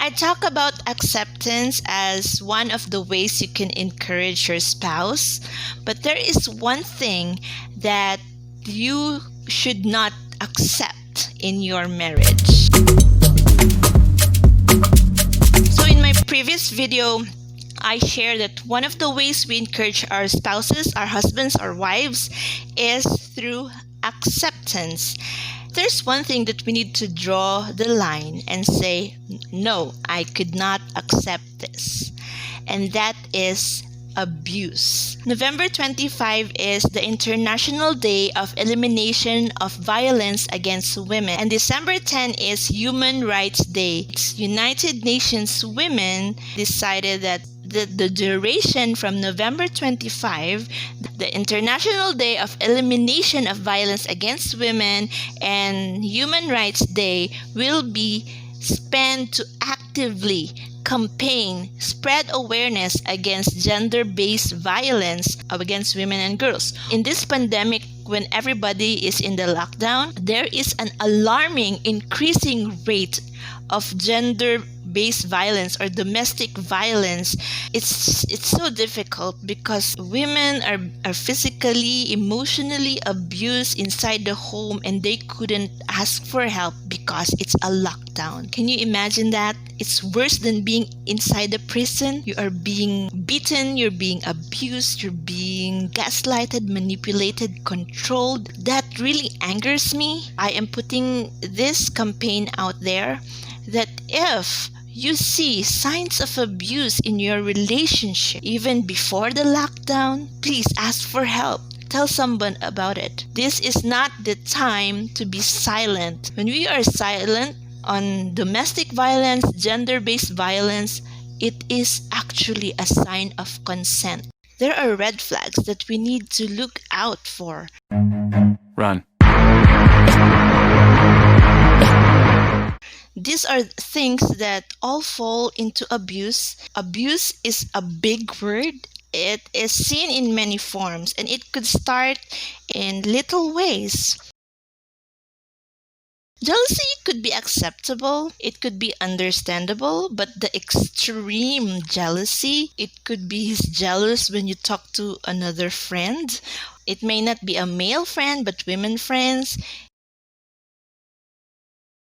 I talk about acceptance as one of the ways you can encourage your spouse, but there is one thing that you should not accept in your marriage. So in my previous video, I shared that one of the ways we encourage our spouses, our husbands, our wives, is through acceptance. There's one thing that we need to draw the line and say, no, I could not accept this. And that is abuse. November 25 is the International Day of Elimination of Violence Against Women, and December 10 is Human Rights Day. United Nations Women decided that the duration from November 25, the International Day of Elimination of Violence Against Women, and Human Rights Day will be spent to actively campaign, spread awareness against gender-based violence against women and girls. In this pandemic, when everybody is in the lockdown, there is an alarming increasing rate of gender-based violence or domestic violence. It's so difficult because women are physically, emotionally abused inside the home, and they couldn't ask for help because it's a lockdown. Can you imagine that? It's worse than being inside a prison. You are being beaten, you're being abused, you're being gaslighted, manipulated, controlled. That really angers me. I am putting this campaign out there that if you see signs of abuse in your relationship, even before the lockdown, please ask for help. Tell someone about it. This is not the time to be silent. When we are silent on domestic violence, gender-based violence, it is actually a sign of consent. There are red flags that we need to look out for. Run. These are things that all fall into abuse. Abuse is a big word. It is seen in many forms, and it could start in little ways. Jealousy could be acceptable, it could be understandable, but the extreme jealousy, it could be he's jealous when you talk to another friend. It may not be a male friend, but women friends.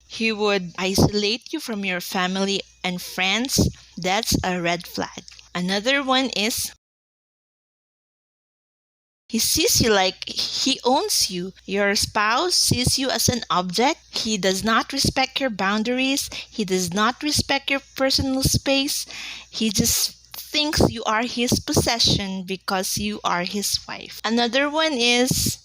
He would isolate you from your family and friends. That's a red flag. Another one is he sees you like he owns you. Your spouse sees you as an object. He does not respect your boundaries. He does not respect your personal space. He just thinks you are his possession because you are his wife. Another one is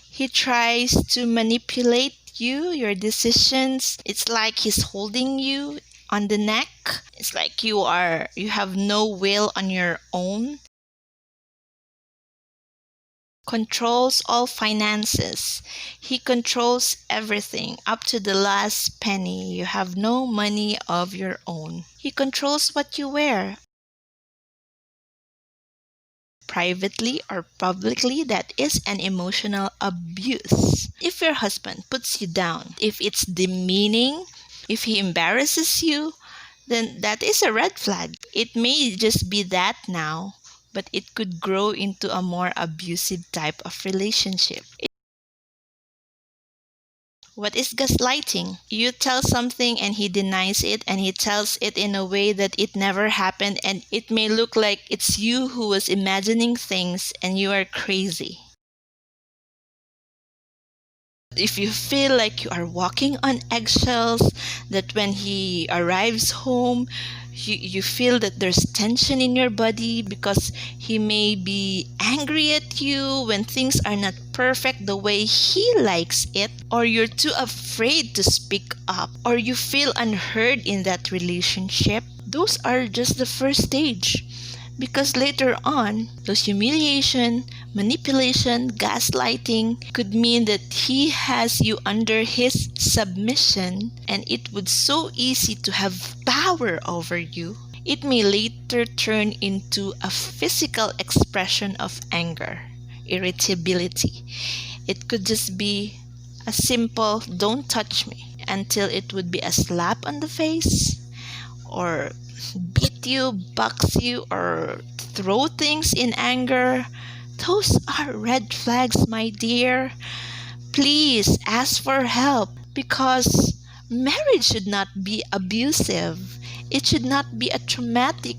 he tries to manipulate you, your decisions. It's like he's holding you on the neck. It's like you have no will on your own. Controls all finances. He controls everything up to the last penny. You have no money of your own. He controls what you wear. Privately or publicly, that is an emotional abuse. If your husband puts you down, if it's demeaning, if he embarrasses you, then that is a red flag. It may just be that now, but it could grow into a more abusive type of relationship. What is gaslighting? You tell something and he denies it, and he tells it in a way that it never happened, and it may look like it's you who was imagining things and you are crazy. If you feel like you are walking on eggshells, that when he arrives home, you feel that there's tension in your body because he may be angry at you when things are not perfect the way he likes it, or you're too afraid to speak up, or you feel unheard in that relationship, those are just the first stage. Because later on, those humiliation, manipulation, gaslighting could mean that he has you under his submission, and it would so easy to have power over you. It may later turn into a physical expression of anger, irritability. It could just be a simple, don't touch me. until it would be a slap on the face, or beat you, box you, or throw things in anger. Those are red flags, my dear. Please ask for help, because marriage should not be abusive. It should not be a traumatic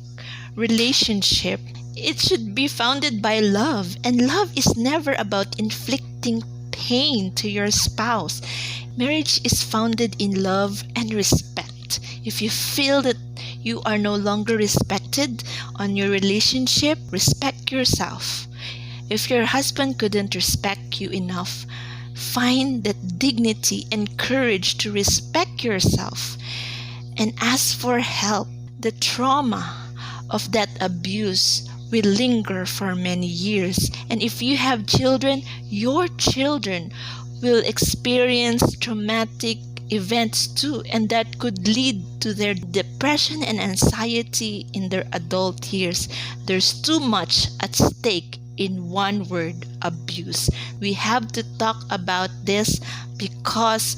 relationship. It should be founded by love, and love is never about inflicting pain to your spouse. Marriage is founded in love and respect. If you feel that you are no longer respected on your relationship, respect yourself. If your husband couldn't respect you enough, find that dignity and courage to respect yourself and ask for help. The trauma of that abuse will linger for many years. And if you have children, your children will experience traumatic events too, and that could lead to their depression and anxiety in their adult years. There's too much at stake in one word: abuse. We have to talk about this because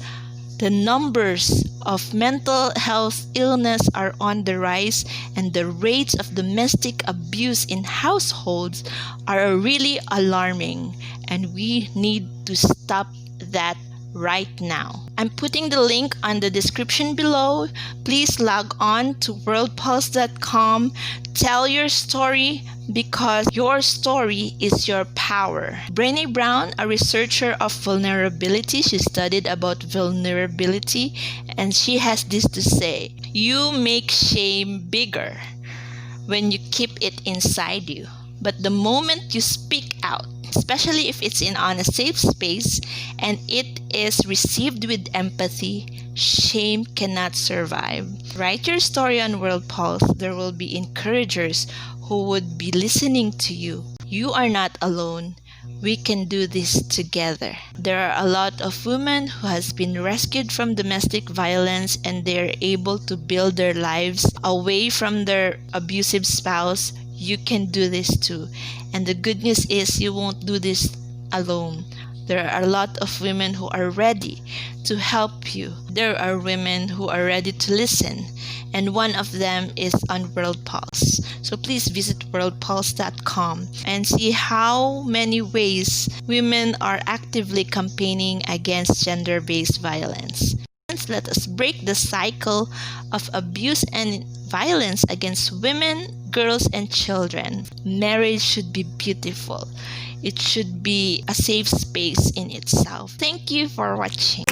the numbers of mental health illness are on the rise, and the rates of domestic abuse in households are really alarming, and we need to stop that right now. I'm putting the link on the description below. Please log on to worldpulse.com. Tell your story, because your story is your power. Brené Brown, a researcher of vulnerability, she studied about vulnerability, and she has this to say: you make shame bigger when you keep it inside you. But the moment you speak out, especially if it's on a safe space and it is received with empathy, shame cannot survive. Write your story on World Pulse. There will be encouragers who would be listening to you. You are not alone. We can do this together. There are a lot of women who has been rescued from domestic violence, and they're able to build their lives away from their abusive spouse. You can do this too. And the good news is you won't do this alone. There are a lot of women who are ready to help you. There are women who are ready to listen, and one of them is on World Pulse. So please visit worldpulse.com and see how many ways women are actively campaigning against gender-based violence. Let us break the cycle of abuse and violence against women, girls, and children. Marriage should be beautiful. It should be a safe space in itself. Thank you for watching.